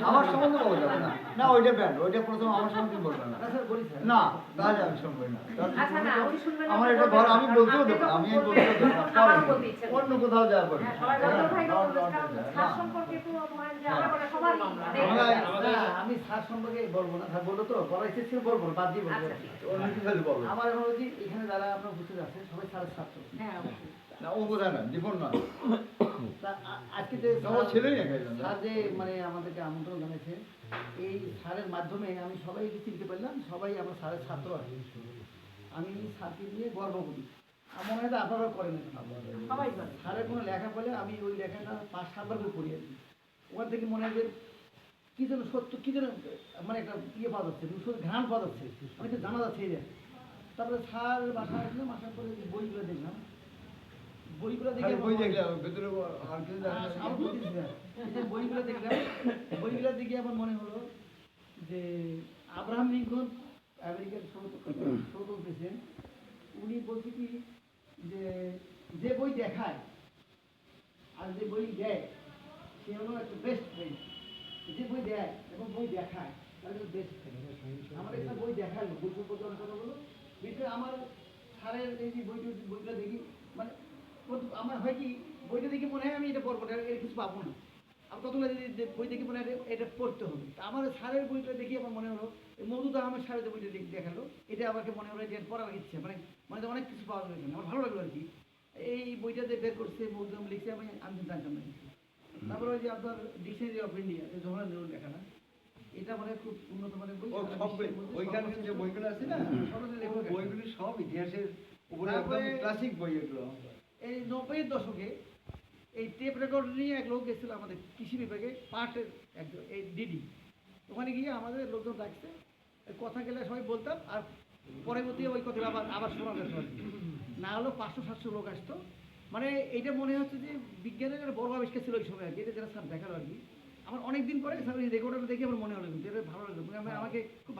আমার সম্বন্ধে বলা যাবে না, না ওইটা ব্যান্ড, ওইটা প্রথম আমার সম্বন্ধে বলবেন না, না তাহলে আমি শুনবো না। আমার এটা ঘর, আমি বলতেও দেবো, আমি বলতেও দেবো না, অন্য কোথাও যাওয়া পড়ে আমি স্যার সম্পর্কে বলবো না, স্যার বললো তো বলা ইচ্ছে ছিল বলবো না, বাদ দিয়ে বলবো অন্য কিছু বলবো। আমার এখন হচ্ছে এখানে যারা আপনার বুঝতে যাচ্ছে সবাই স্যারের ছাত্র, না ও বোঝায় না, জীবন নয়। আজকে যে ছেলেই স্যার যে মানে আমাদেরকে আমন্ত্রণ জানিয়েছে, এই স্যারের মাধ্যমে আমি সবাইকে চিনতে পারলাম, সবাই আমার স্যারের ছাত্র আর কি। আমি স্যারকে নিয়ে গর্ব করি, আমার মনে হয় আপনারাও করেন সবাই। স্যারের কোনো লেখা পেলে আমি ওই লেখাটা 5-7 বার করে পড়ি আর কি। ওখান থেকে মনে হয় যে কী যেন সত্য, কী যেন মানে একটা ইয়ে পাওয়া যাচ্ছে, ঘ্রাণ পাওয়া যাচ্ছে, অনেকে জানা যাচ্ছে এই। তারপরে স্যার বাসায় আসলাম, আসার পরে বইগুলো দেখলাম, বইগুলো দেখে বইগুলো দেখে আমার মনে হলো যে আব্রাহাম লিঙ্কন, আমেরিকার সৌতক প্রেসিডেন্ট, উনি বলছে কি যে যে বই দেখায় আর যে বই দেয় সে হলো একটা বেস্ট ফ্রেন্ড। যে বই দেয় এবং বই দেখায় তাহলে বেস্ট ফ্রেন্ড। আমার একটা বই দেখালো, বই সম্পর্কে অনেক কথা বলো, বিষয়ে আমার স্যারের এই যে বইটা দেখি, মানে আমার হয় কি বইটা দেখে মনে হয় আমি এটা পড়বো না, এর কিছু পাবো না। আর কতগুলো যে বই দেখে মনে হয় এটা পড়তে হবে। তা আমার স্যারের বইটা দেখে আমার মনে হলো, মধুদা আমার স্যারের যে বইটা দেখালো, এটা আমাকে মনে হলো যে পড়ার ইচ্ছে, মানে মানে অনেক কিছু পাওয়া যাবে, আমার ভালো লাগলো আর কি। এই বইটা যে বের করছে মধুদা লিখছে, আমি জানতাম না। তারপরে ওই যে আপনার ডিকশনারি অফ ইন্ডিয়া, জওহরলাল নেহরুর লেখা না, এটা মানে খুব উন্নত মানের বই। ওইখানে যে বইগুলো আছে না, বইগুলি সব ইতিহাসের উপরে একদম ক্লাসিক বই এগুলো। এই 90-এর দশকে এই টেপ রেকর্ড নিয়ে এক লোক গেছিল আমাদের কৃষি বিভাগে, পাটের একজন এই ডিডি, ওখানে গিয়ে আমাদের লোকজন ডাকছে, কথা গেলে সবাই বলতাম, আর পরবর্তী ওই কথা আবার শোনা যেত আর কি। না হলো 500-700 লোক আসতো। মানে এটা মনে হচ্ছে যে বিজ্ঞানের একটা বড় আবিষ্কার ছিল ওই সময় আর কি, এটা যারা স্যার দেখালো আর কি। আমার অনেক দিন পরে স্যার ওই রেকর্ডটা দেখে আমার মনে হলো কিন্তু এটা ভালো লাগলো, আমাকে খুব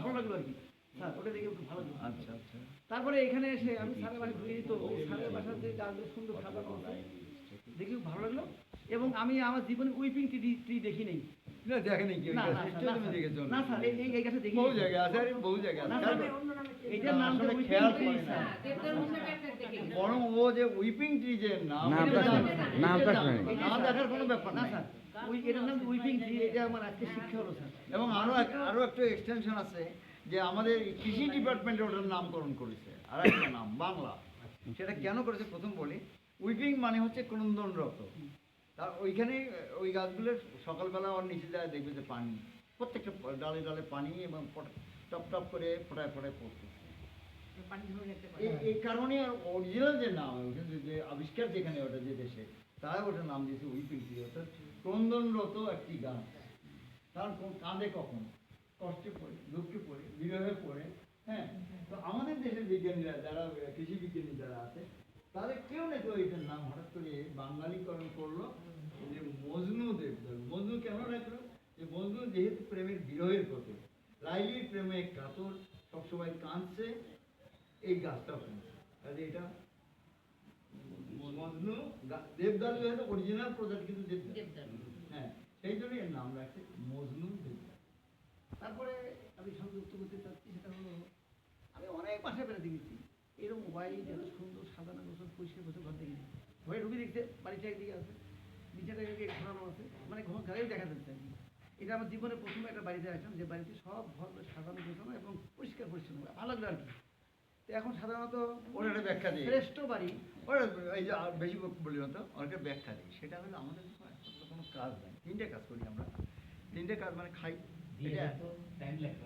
ভালো লাগলো আর কি স্যার, ওটা দেখে খুব ভালো লাগলো। আচ্ছা আচ্ছা। তারপরে এখানে এসে আমি স্যারের বাসায় ঢুকে দিত, স্যারের বাসার যে গাছগুলো সুন্দর সাজানো আছে দেখে খুব ভালো লাগলো। এবং আমি আমার জীবনে উইপিং ট্রি দেখি নেই। না দেখেনি কি? না স্যার, এই গাছটা দেখি বহু জায়গায় আছে, আর বহু জায়গায় আছে। এইটার নাম তো উইপিং ট্রি স্যার, বরং ও যে উইপিং ট্রি যে নামটা দেখার কোনো ব্যাপার না স্যার, এটার নাম উইপিং ট্রি, এটা আমার আজকে শিক্ষা হলো স্যার। এবং আরো একটা এক্সটেনশন আছে যে আমাদের কৃষি ডিপার্টমেন্টে ওটার নামকরণ করেছে, আর একটা নাম বাংলা। সেটা কেন করেছে প্রথম বলি। উইপিং মানে হচ্ছে ক্রন্দনরত, তার ওইখানে ওই গাছগুলোর সকালবেলা ওর নিচে যায় দেখবে যে পানি, প্রত্যেকটা ডালে ডালে পানি, এবং টপ টপ করে ফোটায় ফোটায় পড়তেছে। এই কারণে অরিজিনাল যে নাম, যে আবিষ্কার যেখানে ওটা যে দেশে, তারা ওটার নাম দিয়েছে উইপিং ট্রি, অর্থাৎ ক্রন্দনরত একটি গাছ। কারণ কাঁদে কখন, কষ্টে পড়ে, দুঃখে পড়ে, বিরহে পড়ে। হ্যাঁ, তো আমাদের দেশের বিজ্ঞানীরা যারা কৃষি বিজ্ঞানী যারা আছে, তাদের কেউ না কেউ এটার নাম হঠাৎ করে বাঙালিকরণ করলো যে মজনু দেবদারু। মজনু কেন রাখলো? যে মজনু যেহেতু প্রেমের বিরহের প্রতীক, লাইলির প্রেমে কাতর, সবসময় কাঁদছে, এই গাছটা হয়েছে। তাহলে এটা মজনু দেবদারু, যেহেতু অরিজিনাল প্রজাতি কিন্তু দেবদারু, হ্যাঁ, সেই জন্য এর নাম রাখছে মজনু দেবদারু। তারপরে আমি সংযুক্ত করতে চাচ্ছি, সেটা হলো আমি অনেক বাসায় বেড়াতে গেছি, এরকম হোয়াইট এত সুন্দর সাজানো গোছানো পরিষ্কার গোছানো ঘর দেখিনি। ঘরে ঢুকে দেখতে বাড়িটা একদিকে আছে, বিছানাটাকে ঘোরানো আছে, মানে ঘরেও দেখা যাচ্ছে আর কি। এটা আমার জীবনে প্রথম একটা বাড়িতে আসলাম, যে বাড়িতে সব ঘর সাজানো গোছানো এবং পরিষ্কার পরিচ্ছন্ন, ভালো লাগলো আর কি। তো এখন সাধারণত ওরা একটা ব্যাখ্যা দিই, শ্রেষ্ঠ বাড়ি, ওরা এই যে বেশি বলি না তো, অনেকটা ব্যাখ্যা দিই। সেটা হলো আমাদের কোনো কাজ নেই, 3টে কাজ করি আমরা। 3টে কাজ মানে খাই,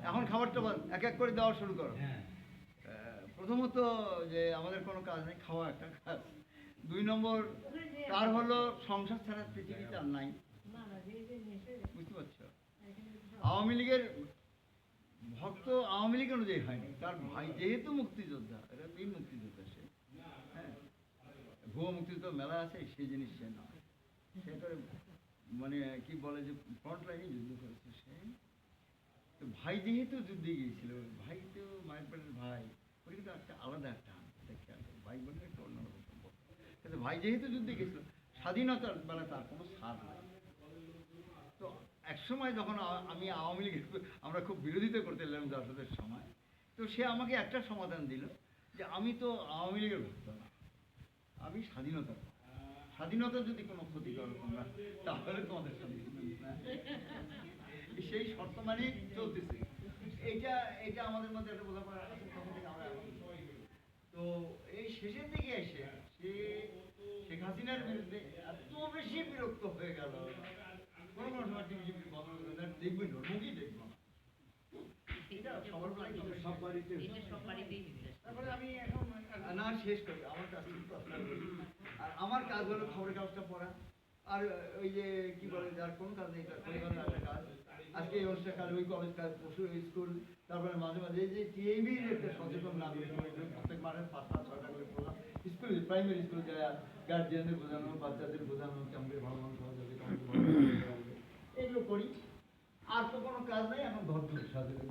এখন খাবারটা এক এক করে দেওয়া শুরু করো। প্রথমত যে আমাদের কোনো কাজ নেই, খাওয়া একটা কাজ। 2 নম্বর তার হলো সংসার ছাড়া পৃথিবীতে আর নাই, বুঝতে পারছো? আওয়ামী লীগের ভক্ত আওয়ামী লীগ অনুযায়ী হয়নি, তার ভাই যেহেতু মুক্তিযোদ্ধা, এটা বীর মুক্তিযোদ্ধা সে, হ্যাঁ, ভুয়ো মুক্তিযুদ্ধ মেলা আছে, সেই জিনিস সে নয়। সে করে মানে কি বলে যে ফ্রন্ট লাইনে যুদ্ধ করেছে সে। তো ভাই যেহেতু যুদ্ধে গিয়েছিল, ভাই তো মায়ের পেটের ভাই, ওই কিন্তু একটা আলাদা একটা ভাই বোনের একটা অন্যরকম সম্পর্ক। কিন্তু ভাই যেহেতু যুদ্ধে গেছিল, স্বাধীনতার বেলা তার কোনো সার নাই। তো একসময় যখন আমি আওয়ামী লীগের আমরা খুব বিরোধিতা করতে এলাম জাসদের সময়, তো সে আমাকে একটা সমাধান দিল যে আমি তো আওয়ামী লীগের ভক্ত না, আমি স্বাধীনতা, স্বাধীনতা যদি কোনো ক্ষতি করো তোমরা তাহলে তোমাদের স্বাধীনতা না। সেই শর্ত মানে চলতেছে। এটা এটা আমাদের মধ্যে একটা বোঝাপড়া আছে তখন থেকে আমরা এখন। তো এই শেষের দিকে এসে সে শেখ হাসিনার বিরুদ্ধে এত বেশি বিরক্ত হয়ে গেল, কোনো কোনো সময় টিভি বন্ধ করে দেয়, দেখবই না, মুখই দেখবো না। এটা সবার প্রায় সব বাড়িতে। তারপরে আমি এখন না শেষ করি আমার কাজ খুব প্রশ্ন করি। আর আমার কাজ হলো খবরের কাগজটা পড়া, আর ওই যে কি বলে যার কোন কাজ নেই তার পরিবারের একটা কাজ, আজকে এই অনুষ্ঠান কাজ, ওই কলেজ কাজ, পশু স্কুল, তারপরে মাঝে মাঝে এই যে টিভির একটা সচেতন নাগরিক প্রত্যেক মাসে 5টা 6টা করে প্রোগ্রাম স্কুল, প্রাইমারি স্কুল যায়, গার্জিয়ানদের বোঝানো, বাচ্চাদের বোঝানো কেমন করে ভালো মানুষ হওয়া যাবে, কেমন করে ভালো মানুষ হওয়া যাবে, এগুলো করি। আর তো কোনো কাজ নেই, এখন ঘর সাজাতে